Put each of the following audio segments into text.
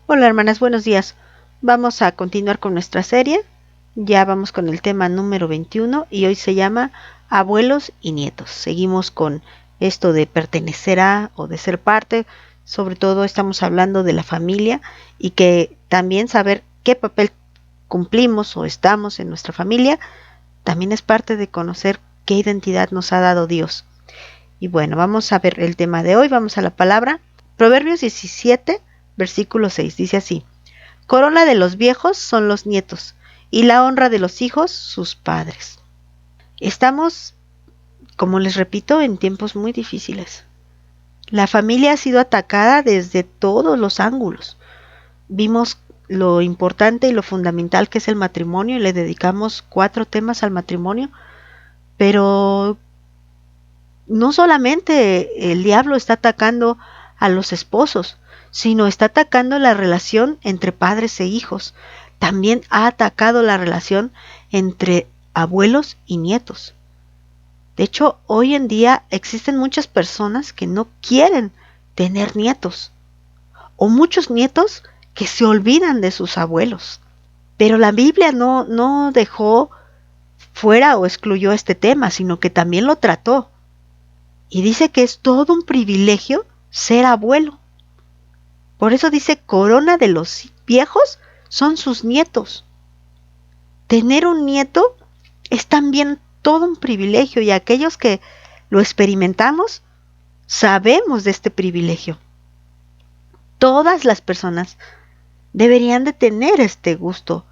Hola hermanas, buenos días. Vamos a continuar con nuestra serie. Ya vamos con el tema número 21 y hoy se llama Abuelos y Nietos. Seguimos con esto de pertenecer a o de ser parte. Sobre todo estamos hablando de la familia y que también saber qué papel cumplimos o estamos en nuestra familia también es parte de conocer qué identidad nos ha dado Dios. Y bueno, vamos a ver el tema de hoy. Vamos a la palabra. Proverbios 17, versículo 6. Dice así. Corona de los viejos son los nietos, y la honra de los hijos sus padres. Estamos, como les repito, en tiempos muy difíciles. La familia ha sido atacada desde todos los ángulos. Vimos lo importante y lo fundamental que es el matrimonio y le dedicamos 4 temas al matrimonio, pero no solamente el diablo está atacando a los esposos, sino está atacando la relación entre padres e hijos. También ha atacado la relación entre abuelos y nietos. De hecho, hoy en día existen muchas personas que no quieren tener nietos, o muchos nietos que se olvidan de sus abuelos. Pero la Biblia no dejó fuera o excluyó este tema, sino que también lo trató. Y dice que es todo un privilegio ser abuelo. Por eso dice, corona de los viejos son sus nietos. Tener un nieto es también todo un privilegio y aquellos que lo experimentamos sabemos de este privilegio. Todas las personas deberían de tener este gusto,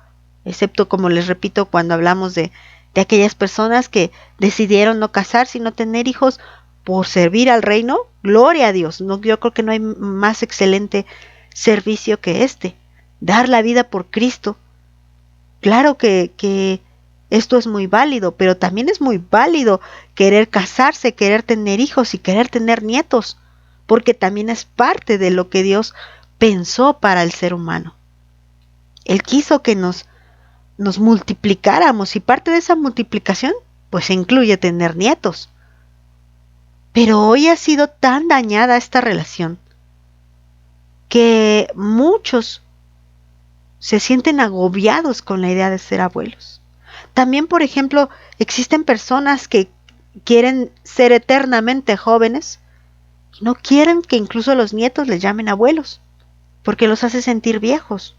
excepto, como les repito, cuando hablamos de aquellas personas que decidieron no casarse y no tener hijos por servir al reino. Gloria a Dios. No, yo creo que no hay más excelente servicio que este. Dar la vida por Cristo. Claro que esto es muy válido, pero también es muy válido querer casarse, querer tener hijos y querer tener nietos, porque también es parte de lo que Dios pensó para el ser humano. Él quiso que nos multiplicáramos y parte de esa multiplicación pues incluye tener nietos. Pero hoy ha sido tan dañada esta relación que muchos se sienten agobiados con la idea de ser abuelos. También, por ejemplo, existen personas que quieren ser eternamente jóvenes y no quieren que incluso los nietos les llamen abuelos, porque los hace sentir viejos.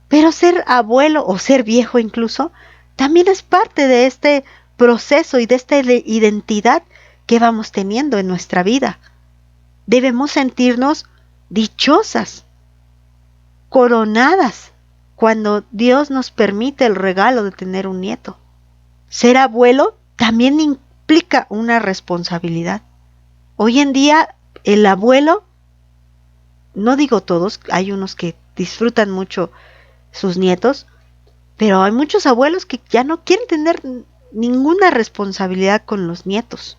Pero ser abuelo o ser viejo incluso también es parte de este proceso y de esta identidad que vamos teniendo en nuestra vida. Debemos sentirnos dichosas, coronadas, cuando Dios nos permite el regalo de tener un nieto. Ser abuelo también implica una responsabilidad. Hoy en día el abuelo, no digo todos, hay unos que disfrutan mucho sus nietos, pero hay muchos abuelos que ya no quieren tener ninguna responsabilidad con los nietos.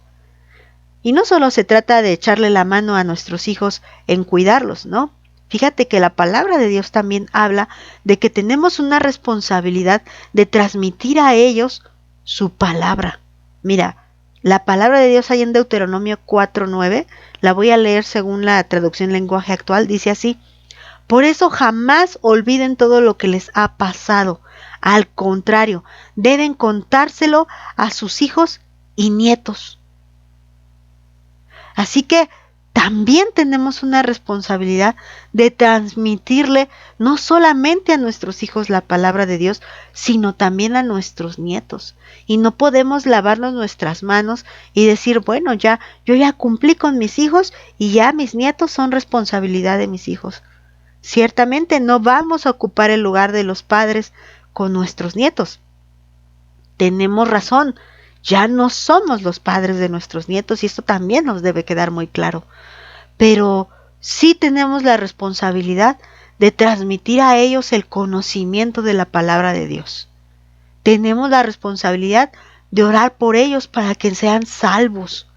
Y no solo se trata de echarle la mano a nuestros hijos en cuidarlos, ¿no? Fíjate que la palabra de Dios también habla de que tenemos una responsabilidad de transmitir a ellos su palabra. Mira, la palabra de Dios ahí en Deuteronomio 4:9, la voy a leer según la traducción lenguaje actual, dice así: por eso jamás olviden todo lo que les ha pasado. Al contrario, deben contárselo a sus hijos y nietos. Así que también tenemos una responsabilidad de transmitirle no solamente a nuestros hijos la palabra de Dios, sino también a nuestros nietos. Y no podemos lavarnos nuestras manos y decir, bueno, yo ya cumplí con mis hijos y ya mis nietos son responsabilidad de mis hijos. Ciertamente no vamos a ocupar el lugar de los padres con nuestros nietos. Tenemos razón, ya no somos los padres de nuestros nietos y esto también nos debe quedar muy claro. Pero sí tenemos la responsabilidad de transmitir a ellos el conocimiento de la palabra de Dios. Tenemos la responsabilidad de orar por ellos para que sean salvos.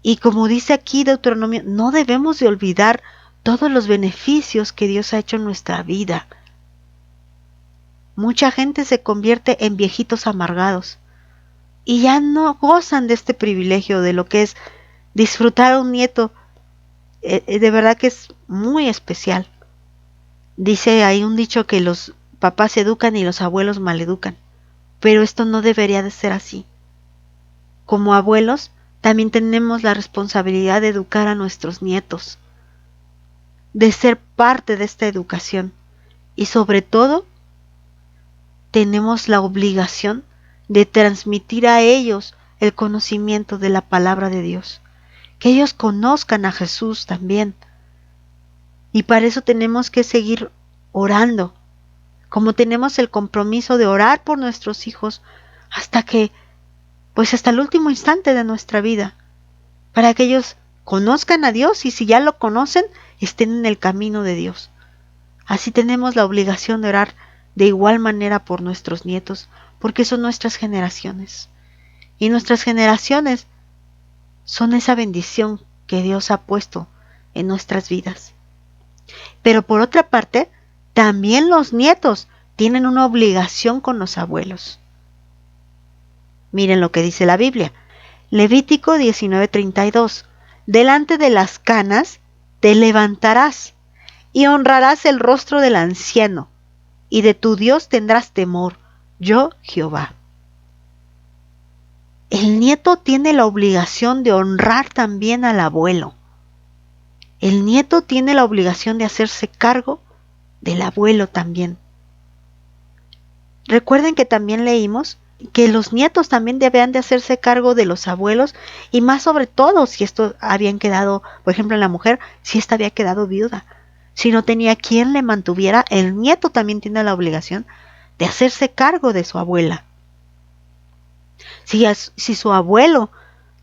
Y como dice aquí Deuteronomio, no debemos de olvidar todos los beneficios que Dios ha hecho en nuestra vida. Mucha gente se convierte en viejitos amargados y ya no gozan de este privilegio de lo que es disfrutar a un nieto. De verdad que es muy especial. Dice ahí un dicho que los papás educan y los abuelos maleducan, pero esto no debería de ser así. Como abuelos, también tenemos la responsabilidad de educar a nuestros nietos, de ser parte de esta educación y sobre todo tenemos la obligación de transmitir a ellos el conocimiento de la palabra de Dios, que ellos conozcan a Jesús también. Y para eso tenemos que seguir orando, como tenemos el compromiso de orar por nuestros hijos hasta que, pues hasta el último instante de nuestra vida, para que ellos conozcan a Dios y si ya lo conocen, estén en el camino de Dios. Así tenemos la obligación de orar de igual manera por nuestros nietos, porque son nuestras generaciones. Y nuestras generaciones son esa bendición que Dios ha puesto en nuestras vidas. Pero por otra parte, también los nietos tienen una obligación con los abuelos. Miren lo que dice la Biblia. Levítico 19:32. Delante de las canas te levantarás y honrarás el rostro del anciano, y de tu Dios tendrás temor, yo Jehová. El nieto tiene la obligación de honrar también al abuelo. El nieto tiene la obligación de hacerse cargo del abuelo también. Recuerden que también leímos que los nietos también debían de hacerse cargo de los abuelos y más sobre todo si estos habían quedado, por ejemplo en la mujer, si ésta había quedado viuda. Si no tenía quien le mantuviera, el nieto también tiene la obligación de hacerse cargo de su abuela. Si su abuelo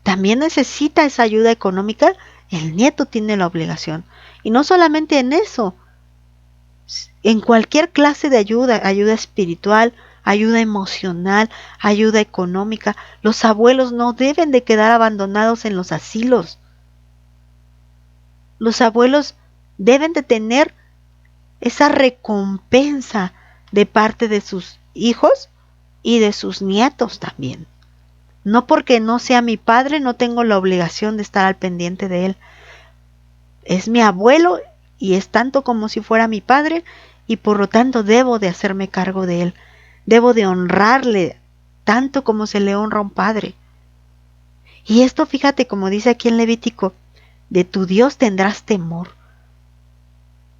también necesita esa ayuda económica, el nieto tiene la obligación. Y no solamente en eso, en cualquier clase de ayuda, ayuda espiritual, ayuda emocional, ayuda económica, los abuelos no deben de quedar abandonados en los asilos. Los abuelos deben de tener esa recompensa de parte de sus hijos y de sus nietos también. No porque no sea mi padre, no tengo la obligación de estar al pendiente de él. Es mi abuelo y es tanto como si fuera mi padre y por lo tanto debo de hacerme cargo de él. Debo de honrarle tanto como se le honra a un padre. Y esto, fíjate, como dice aquí en Levítico, de tu Dios tendrás temor.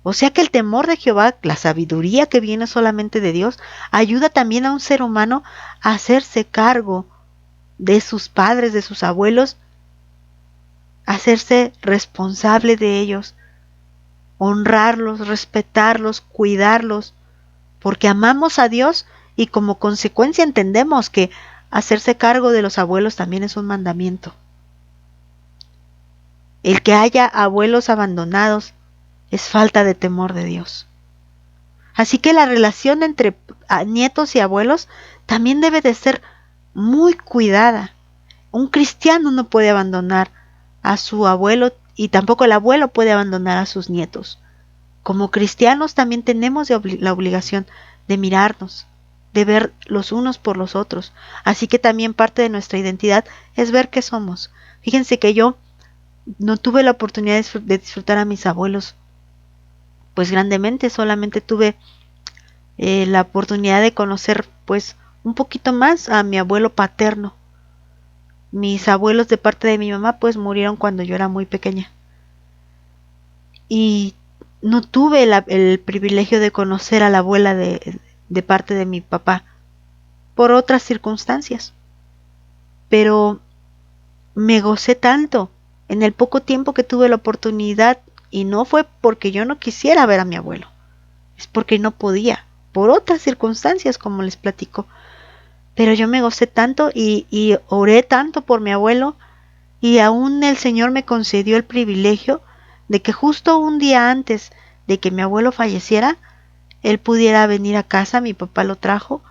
O sea que el temor de Jehová, la sabiduría que viene solamente de Dios, ayuda también a un ser humano a hacerse cargo de sus padres, de sus abuelos, hacerse responsable de ellos, honrarlos, respetarlos, cuidarlos, porque amamos a Dios y como consecuencia entendemos que hacerse cargo de los abuelos también es un mandamiento. El que haya abuelos abandonados es falta de temor de Dios. Así que la relación entre nietos y abuelos también debe de ser muy cuidada. Un cristiano no puede abandonar a su abuelo y tampoco el abuelo puede abandonar a sus nietos. Como cristianos también tenemos la obligación de mirarnos, de ver los unos por los otros. Así que también parte de nuestra identidad es ver qué somos. Fíjense que yo no tuve la oportunidad de disfrutar a mis abuelos pues grandemente, solamente tuve la oportunidad de conocer pues un poquito más a mi abuelo paterno. Mis abuelos de parte de mi mamá pues murieron cuando yo era muy pequeña. Y no tuve el privilegio de conocer a la abuela de parte de mi papá por otras circunstancias. Pero me gocé tanto en el poco tiempo que tuve la oportunidad y no fue porque yo no quisiera ver a mi abuelo, es porque no podía, por otras circunstancias como les platico. Pero yo me gocé tanto y oré tanto por mi abuelo y aún el Señor me concedió el privilegio de que justo un día antes de que mi abuelo falleciera, él pudiera venir a casa, mi papá lo trajo,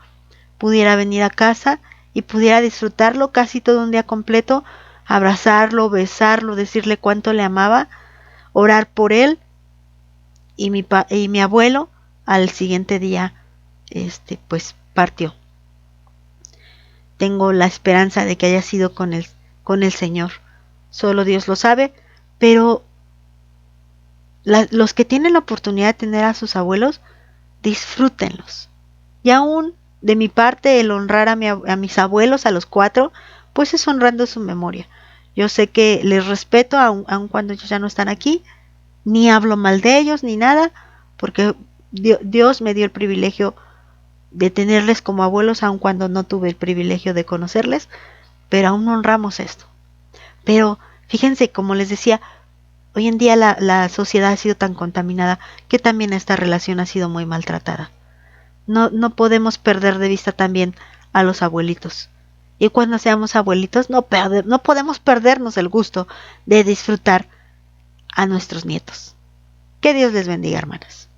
pudiera venir a casa y pudiera disfrutarlo casi todo un día completo, abrazarlo, besarlo, decirle cuánto le amaba, orar por él y mi abuelo al siguiente día pues partió. Tengo la esperanza de que haya sido con el Señor. Solo Dios lo sabe, pero los que tienen la oportunidad de tener a sus abuelos, disfrútenlos. Y aún de mi parte, el honrar a mis abuelos, a los 4, pues es honrando su memoria. Yo sé que les respeto aun cuando ellos ya no están aquí, ni hablo mal de ellos, ni nada, porque Dios me dio el privilegio de tenerles como abuelos, aun cuando no tuve el privilegio de conocerles, pero aún honramos esto. Pero fíjense, como les decía, hoy en día la sociedad ha sido tan contaminada que también esta relación ha sido muy maltratada. No podemos perder de vista también a los abuelitos. Y cuando seamos abuelitos no podemos perdernos el gusto de disfrutar a nuestros nietos. Que Dios les bendiga, hermanas.